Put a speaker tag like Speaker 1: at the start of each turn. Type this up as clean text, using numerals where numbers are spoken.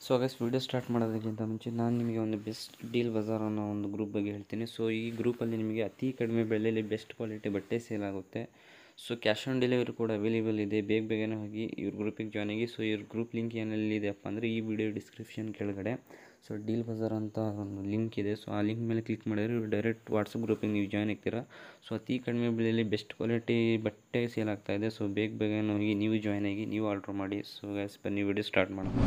Speaker 1: So guys, video start ಮಾಡೋದಕ್ಕಿಂತ ಮುಂಚೆ ನಾನು ನಿಮಗೆ ಒಂದು ಬೆಸ್ಟ್ ಡೀಲ್ ಬಜಾರ್ ಅನ್ನೋ ಒಂದು ಗ್ರೂಪ್ ಬಗ್ಗೆ ಹೇಳ್ತೀನಿ. ಸೊ ಈ ಗ್ರೂಪಲ್ಲಿ ನಿಮಗೆ ಅತಿ ಕಡಿಮೆ ಬೆಲೆಯಲ್ಲಿ ಬೆಸ್ಟ್ ಕ್ವಾಲಿಟಿ ಬಟ್ಟೆ ಸೇಲ್ ಆಗುತ್ತೆ. ಸೊ ಕ್ಯಾಶ್ ಆನ್ ಡೆಲಿವರಿ ಕೂಡ ಅವೈಲೇಬಲ್ ಇದೆ. ಬೇಗನೆ ಹೋಗಿ ಇವ್ರ ಗ್ರೂಪಿಗೆ ಜಾಯ್ನ್ ಆಗಿ. ಸೊ ಇವ್ರ ಗ್ರೂಪ್ ಲಿಂಕ್ ಏನೆಲ್ಲಿದೆಯಪ್ಪ ಅಂದರೆ ಈ ವಿಡಿಯೋ ಡಿಸ್ಕ್ರಿಪ್ಷನ್ ಕೆಳಗಡೆ ಸೊ ಡೀಲ್ ಬಜಾರ್ ಅಂತ ಒಂದು ಲಿಂಕ್ ಇದೆ. ಸೊ ಆ ಲಿಂಕ್ ಮೇಲೆ ಕ್ಲಿಕ್ ಮಾಡಿದರೆ ಇವ್ರು ಡೈರೆಕ್ಟ್ ವಾಟ್ಸಪ್ ಗ್ರೂಪಿಗೆ ನೀವು ಜಾಯ್ನ್ ಆಗ್ತೀರಾ. ಸೊ ಅತಿ ಕಡಿಮೆ ಬೆಲೆಯಲ್ಲಿ ಬೆಸ್ಟ್ ಕ್ವಾಲಿಟಿ ಬಟ್ಟೆ ಸೇಲ್ ಆಗ್ತಾಯಿದೆ. ಸೊ ಬೇಗನೆ ಹೋಗಿ ನೀವು ಜಾಯ್ನ್ ಆಗಿ ನೀವು ಆರ್ಡ್ರ್ ಮಾಡಿ. ಸೊ ಗೈಸ್, ಬನ್ನಿ ವಿಡಿಯೋ ಸ್ಟಾರ್ಟ್ ಮಾಡೋಣ.